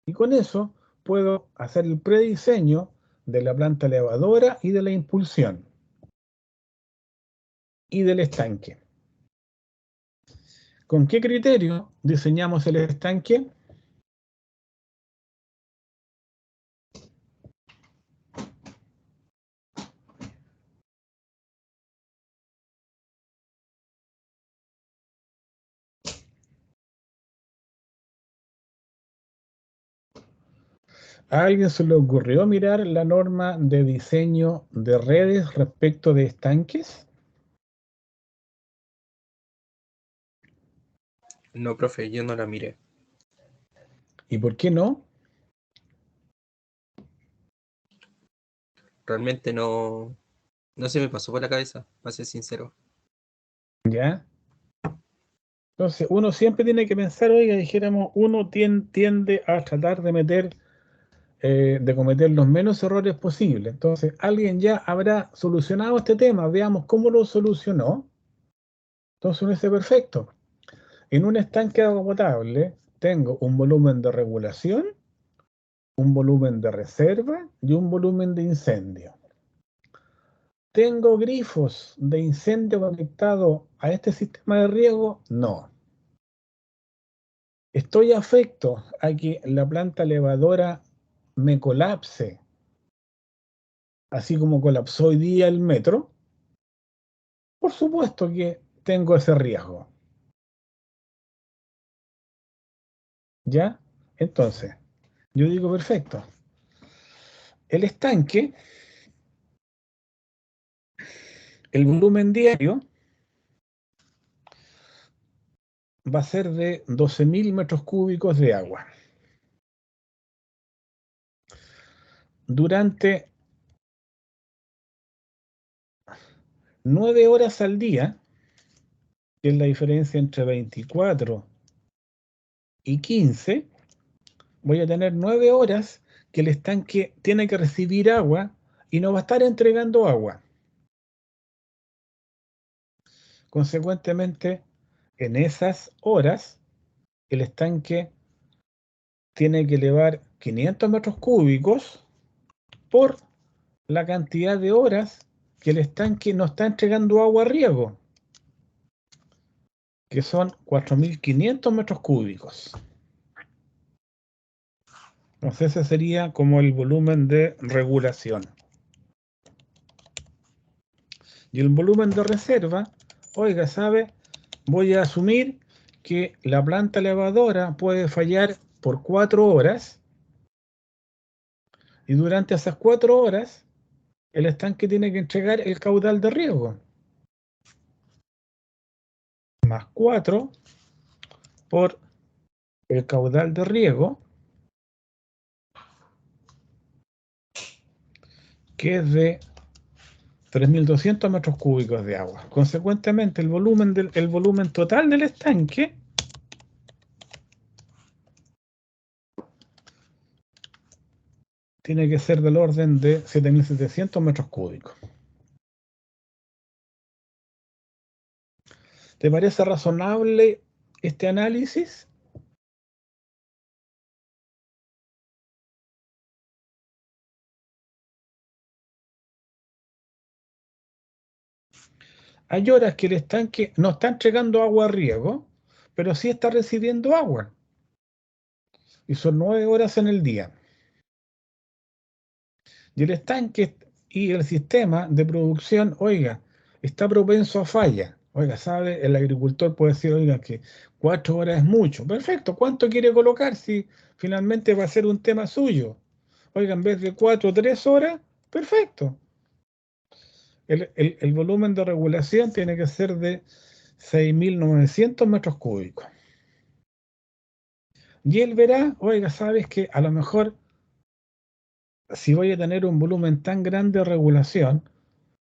Y con eso puedo hacer el prediseño de la planta elevadora y de la impulsión y del estanque. ¿Con qué criterio diseñamos el estanque? ¿A alguien se le ocurrió mirar la norma de diseño de redes respecto de estanques? No, profe, yo no la miré. ¿Y por qué no? Realmente no se me pasó por la cabeza, para ser sincero. ¿Ya? Entonces, uno siempre tiene que pensar, oiga, dijéramos, uno tiende a tratar de de cometer los menos errores posibles. Entonces, alguien ya habrá solucionado este tema, veamos cómo lo solucionó. Entonces uno dice, perfecto, en un estanque de agua potable tengo un volumen de regulación, un volumen de reserva y un volumen de incendio. ¿Tengo grifos de incendio conectados a este sistema de riego? No. ¿Estoy afecto a que la planta elevadora me colapse, así como colapsó hoy día el metro? Por supuesto que tengo ese riesgo. ¿Ya? Entonces, yo digo, perfecto. El estanque, el volumen diario, va a ser de 12.000 metros cúbicos de agua. Durante 9 horas al día, que es la diferencia entre 24 y 15, voy a tener 9 horas que el estanque tiene que recibir agua y no va a estar entregando agua. Consecuentemente, en esas horas, el estanque tiene que elevar 500 metros cúbicos por la cantidad de horas que el estanque no está entregando agua a riego, que son 4.500 metros cúbicos. Entonces ese sería como el volumen de regulación. Y el volumen de reserva, oiga, ¿sabe? Voy a asumir que la planta elevadora puede fallar por 4 horas y durante esas 4 horas el estanque tiene que entregar el caudal de riego. Más 4 por el caudal de riego, que es de 3.200 metros cúbicos de agua. Consecuentemente, el volumen total del estanque tiene que ser del orden de 7.700 metros cúbicos. ¿Te parece razonable este análisis? Hay horas que el estanque no está entregando agua a riego, pero sí está recibiendo agua. Y son 9 horas en el día. Y el estanque y el sistema de producción, oiga, está propenso a falla. Oiga, ¿sabe? El agricultor puede decir, oiga, que 4 horas es mucho. Perfecto, ¿cuánto quiere colocar si finalmente va a ser un tema suyo? Oiga, en vez de 4 o 3 horas, perfecto. El volumen de regulación tiene que ser de 6.900 metros cúbicos. Y él verá, oiga, sabes que a lo mejor si voy a tener un volumen tan grande de regulación,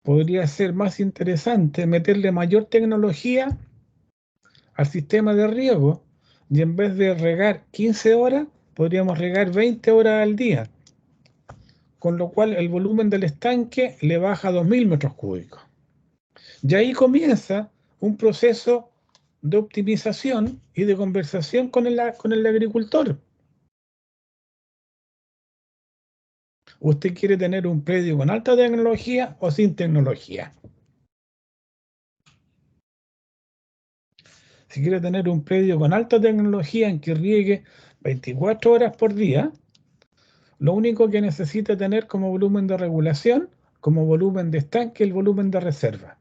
podría ser más interesante meterle mayor tecnología al sistema de riego, y en vez de regar 15 horas, podríamos regar 20 horas al día, con lo cual el volumen del estanque le baja a 2.000 metros cúbicos. Y ahí comienza un proceso de optimización y de conversación con el agricultor. ¿Usted quiere tener un predio con alta tecnología o sin tecnología? Si quiere tener un predio con alta tecnología en que riegue 24 horas por día, lo único que necesita tener como volumen de regulación, como volumen de estanque, el volumen de reserva.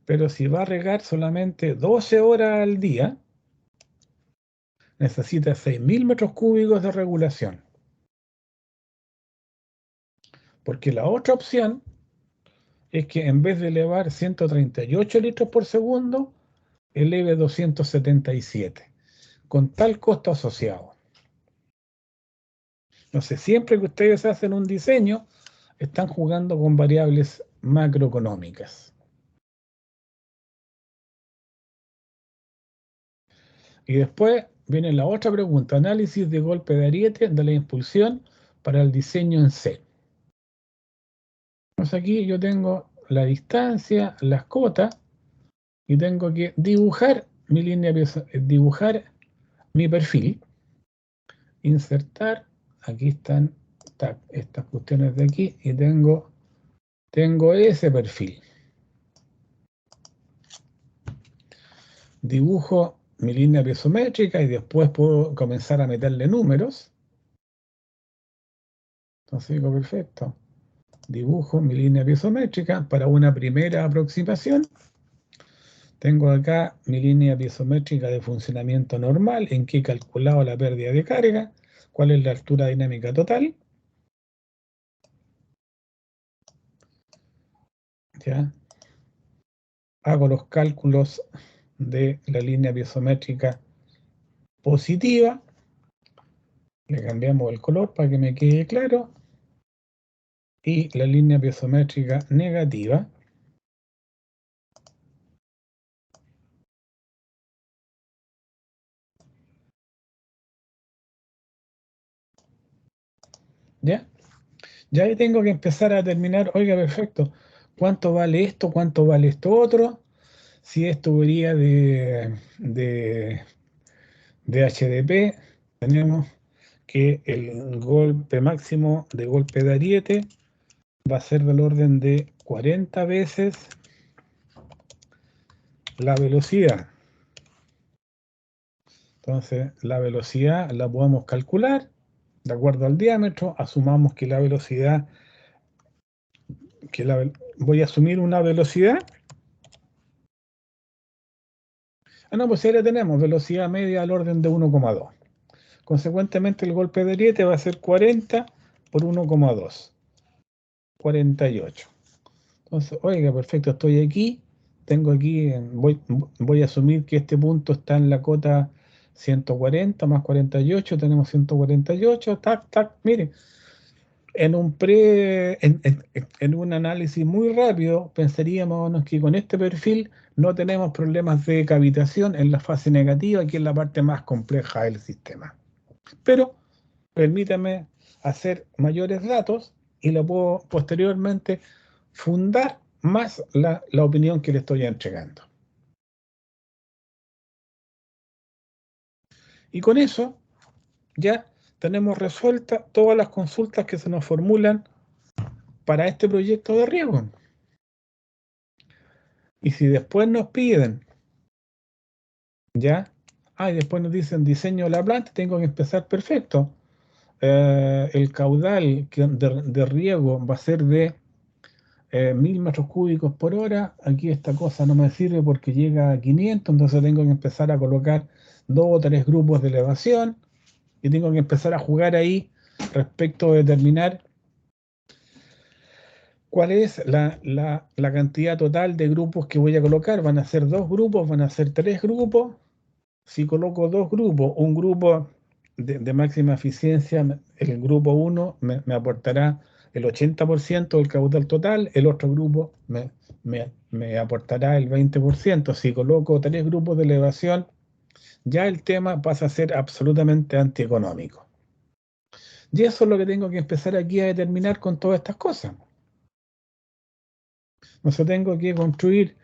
Pero si va a regar solamente 12 horas al día, necesita 6.000 metros cúbicos de regulación. Porque la otra opción es que en vez de elevar 138 litros por segundo, eleve 277, con tal costo asociado. Entonces, siempre que ustedes hacen un diseño, están jugando con variables macroeconómicas. Y después viene la otra pregunta, análisis de golpe de ariete de la impulsión para el diseño en C. Entonces aquí yo tengo la distancia, las cotas, y tengo que dibujar mi línea, dibujar mi perfil, insertar, aquí están estas cuestiones de aquí, y tengo ese perfil. Dibujo mi línea piezométrica y después puedo comenzar a meterle números. Entonces digo, perfecto. Dibujo mi línea piezométrica para una primera aproximación. Tengo acá mi línea piezométrica de funcionamiento normal, en que he calculado la pérdida de carga, cuál es la altura dinámica total. ¿Ya? Hago los cálculos de la línea piezométrica positiva. Le cambiamos el color para que me quede claro. Y la línea piezométrica negativa. ¿Ya? Ya ahí tengo que empezar a determinar, oiga, perfecto, ¿cuánto vale esto? ¿Cuánto vale esto otro? Si es tubería de HDP, tenemos que el golpe máximo de golpe de ariete va a ser del orden de 40 veces la velocidad. Entonces, la velocidad la podemos calcular de acuerdo al diámetro. Asumamos que la velocidad, voy a asumir una velocidad. No, pues ahí la tenemos, velocidad media al orden de 1,2. Consecuentemente, el golpe de ariete va a ser 40 por 1,2. 48. Entonces, oiga, perfecto, estoy aquí. Tengo aquí, voy a asumir que este punto está en la cota 140 más 48. Tenemos 148. Tac, tac, miren. En un análisis muy rápido, pensaríamos que con este perfil no tenemos problemas de cavitación en la fase negativa, que es la parte más compleja del sistema. Pero permítame hacer mayores datos y lo puedo posteriormente fundar más la opinión que le estoy entregando. Y con eso ya tenemos resueltas todas las consultas que se nos formulan para este proyecto de riego. Y si después nos piden, ¿ya? Y después nos dicen diseño de la planta, tengo que empezar perfecto. El caudal de riego va a ser de 1.000 metros cúbicos por hora. Aquí esta cosa no me sirve porque llega a 500, entonces tengo que empezar a colocar 2 o 3 grupos de elevación y tengo que empezar a jugar ahí respecto de determinar ¿Cuál es la cantidad total de grupos que voy a colocar? ¿Van a ser 2 grupos? ¿Van a ser 3 grupos? Si coloco 2 grupos, un grupo de máxima eficiencia, el grupo 1 me aportará el 80% del caudal total, el otro grupo me aportará el 20%. Si coloco 3 grupos de elevación, ya el tema pasa a ser absolutamente antieconómico. Y eso es lo que tengo que empezar aquí a determinar con todas estas cosas. Entonces tengo que construir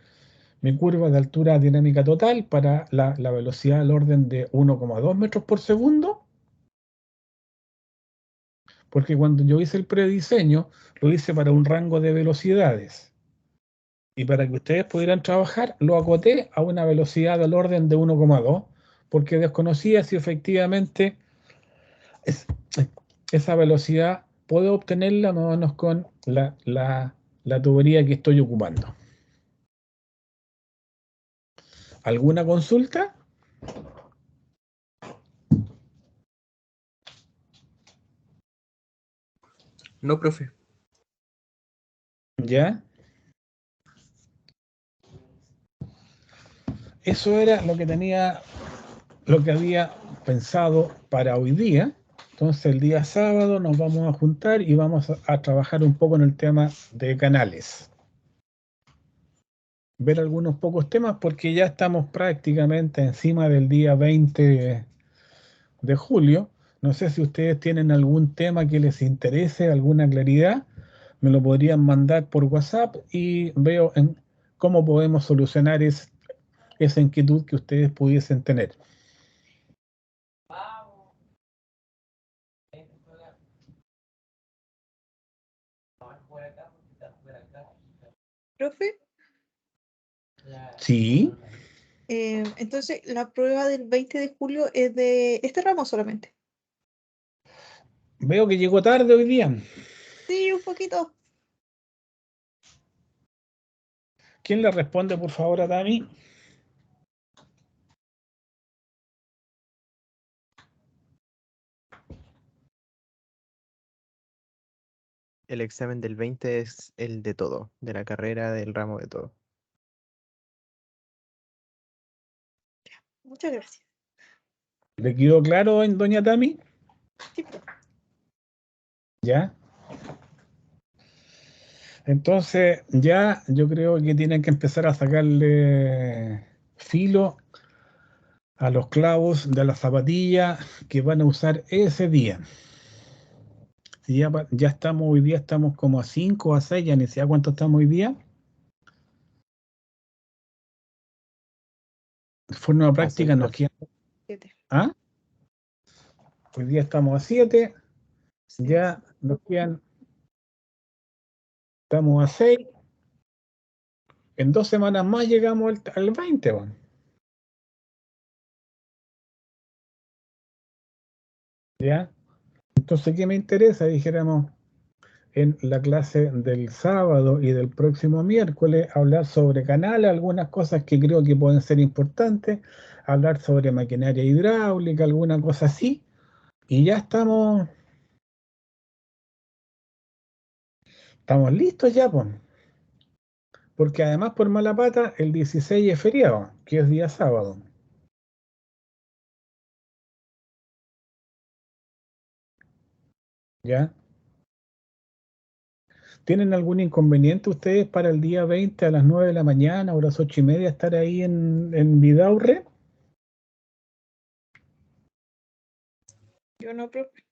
mi curva de altura dinámica total para la velocidad al orden de 1,2 metros por segundo, porque cuando yo hice el prediseño, lo hice para un rango de velocidades. Y para que ustedes pudieran trabajar, lo acoté a una velocidad al orden de 1,2, porque desconocía si efectivamente esa velocidad puedo obtenerla más o menos con la tubería que estoy ocupando. ¿Alguna consulta? No, profe. ¿Ya? Eso era lo que tenía, lo que había pensado para hoy día. Entonces el día sábado nos vamos a juntar y vamos a trabajar un poco en el tema de canales. Ver algunos pocos temas porque ya estamos prácticamente encima del día 20 de julio. No sé si ustedes tienen algún tema que les interese, alguna claridad, me lo podrían mandar por WhatsApp y veo en cómo podemos solucionar esa inquietud que ustedes pudiesen tener. Profe, Sí, entonces la prueba del 20 de julio es de este ramo solamente. veo que llegó tarde hoy día. Sí, un poquito. ¿Quién le responde, por favor, a Dani? El examen del 20 es el de todo, de la carrera, del ramo de todo. Muchas gracias. ¿Le quedó claro, doña Tami? Sí, profe. ¿Ya? Entonces, ya yo creo que tienen que empezar a sacarle filo a los clavos de la zapatilla que van a usar ese día. Si ya estamos, hoy día estamos como a 5 o a 6, ya ni sé a cuánto estamos hoy día. De forma práctica nos quedan. 7. ¿Ah? Hoy día estamos a 7, Sí. ya nos quedan, estamos a 6. En 2 semanas más llegamos al 20. Bueno. ¿Ya? Entonces, ¿qué me interesa? Dijéramos, en la clase del sábado y del próximo miércoles, hablar sobre canales, algunas cosas que creo que pueden ser importantes, hablar sobre maquinaria hidráulica, alguna cosa así, y ya estamos listos ya, pues. Porque además por mala pata, el 16 es feriado, que es día sábado. ¿Ya? ¿Tienen algún inconveniente ustedes para el día 20 a las 9 de la mañana o las 8:30 estar ahí en Vidaurre? Yo no, profe.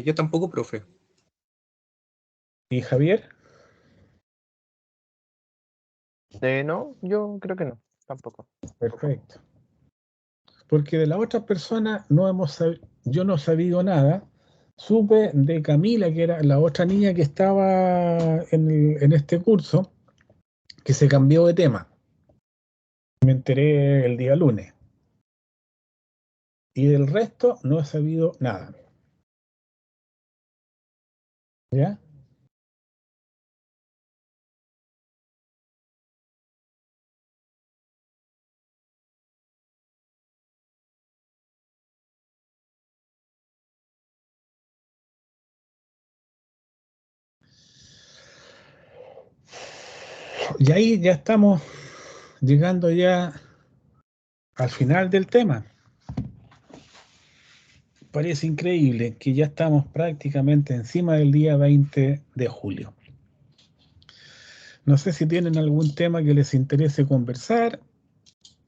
Yo tampoco, profe. ¿Y Javier? No, yo creo que no, tampoco. Perfecto. Porque de la otra persona yo no he sabido nada. Supe de Camila, que era la otra niña que estaba en este curso, que se cambió de tema. Me enteré el día lunes. Y del resto no he sabido nada. ¿Ya? y ahí ya estamos llegando ya al final del tema. Parece increíble que ya estamos prácticamente encima del día 20 de julio. No sé si tienen algún tema que les interese conversar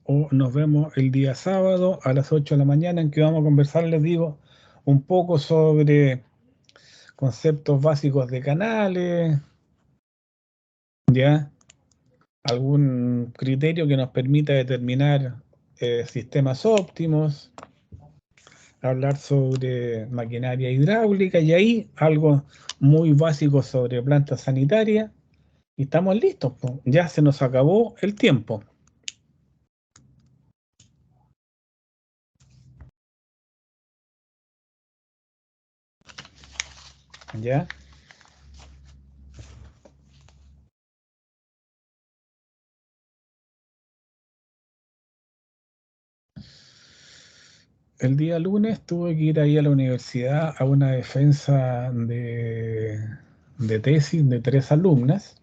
o nos vemos el día sábado a las 8 de la mañana en que vamos a conversar, les digo, un poco sobre conceptos básicos de canales, ya, algún criterio que nos permita determinar sistemas óptimos, hablar sobre maquinaria hidráulica y ahí algo muy básico sobre planta sanitaria y estamos listos, po. Ya se nos acabó el tiempo. ¿Ya? El día lunes tuve que ir ahí a la universidad a una defensa de tesis de 3 alumnas,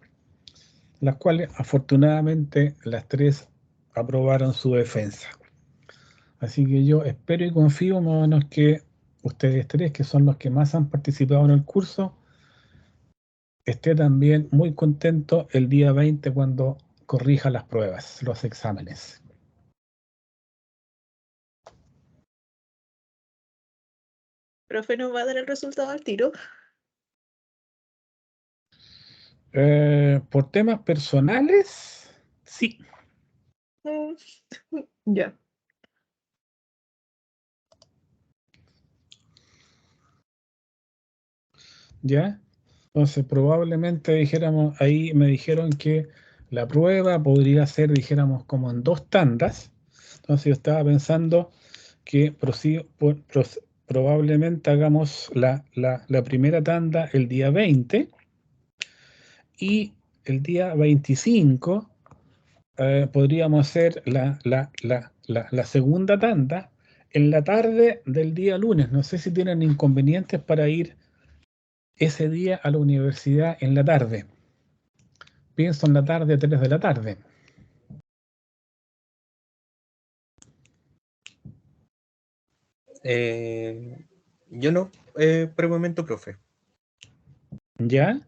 las cuales afortunadamente las 3 aprobaron su defensa. Así que yo espero y confío más o menos que ustedes 3, que son los que más han participado en el curso, esté también muy contento el día 20 cuando corrija las pruebas, los exámenes. Profe, ¿nos va a dar el resultado al tiro? Por temas personales, sí. Mm, Ya. ¿Ya? Entonces, probablemente dijéramos, ahí me dijeron que la prueba podría ser, dijéramos, como en 2 tandas. Entonces, yo estaba pensando que probablemente hagamos la primera tanda el día 20 y el día 25 podríamos hacer la segunda tanda en la tarde del día lunes. No sé si tienen inconvenientes para ir ese día a la universidad en la tarde. Pienso en la tarde, 3 de la tarde. Yo no, por el momento, profe. ¿Ya?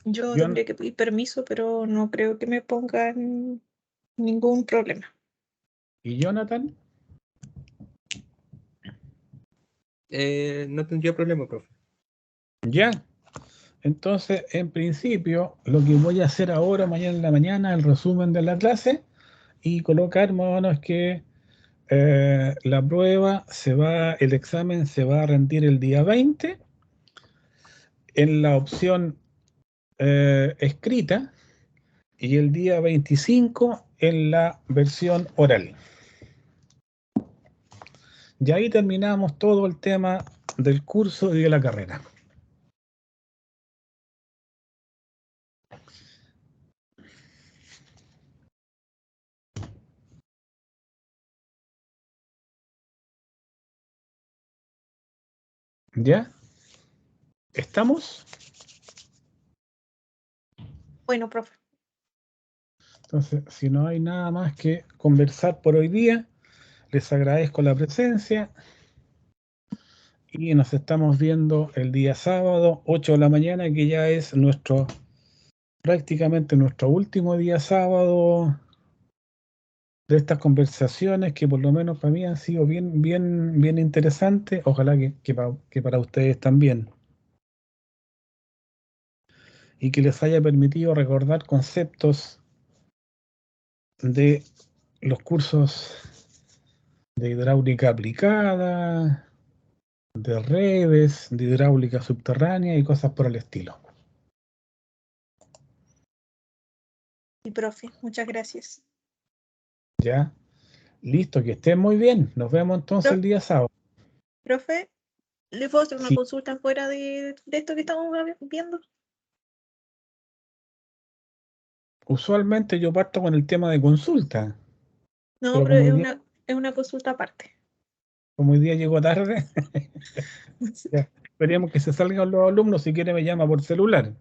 Yo Yo, tendría que pedir permiso, pero no creo que me pongan ningún problema. ¿y Jonathan? No tendría problema, profe. ¿Ya? Entonces, en principio, lo que voy a hacer ahora, mañana en la mañana, el resumen de la clase y colocar más o menos que la prueba el examen se va a rendir el día 20 en la opción escrita y el día 25 en la versión oral. Y ahí terminamos todo el tema del curso y de la carrera. ¿Ya? ¿Estamos? Bueno, profe. Entonces, si no hay nada más que conversar por hoy día, les agradezco la presencia y nos estamos viendo el día sábado, 8 de la mañana, que ya es prácticamente nuestro último día sábado de estas conversaciones que por lo menos para mí han sido bien interesantes. Ojalá que para ustedes también. Y que les haya permitido recordar conceptos de los cursos de hidráulica aplicada, de redes, de hidráulica subterránea y cosas por el estilo. Y profe, muchas gracias. ¿Ya? Listo, que estén muy bien. Nos vemos entonces el día sábado. Profe, ¿le puedo hacer una Sí. consulta fuera de esto que estamos viendo? Usualmente yo parto con el tema de consulta, No, pero pero es una consulta aparte. como hoy día llegó tarde, ya, esperemos que se salgan los alumnos. Si quiere me llama por celular.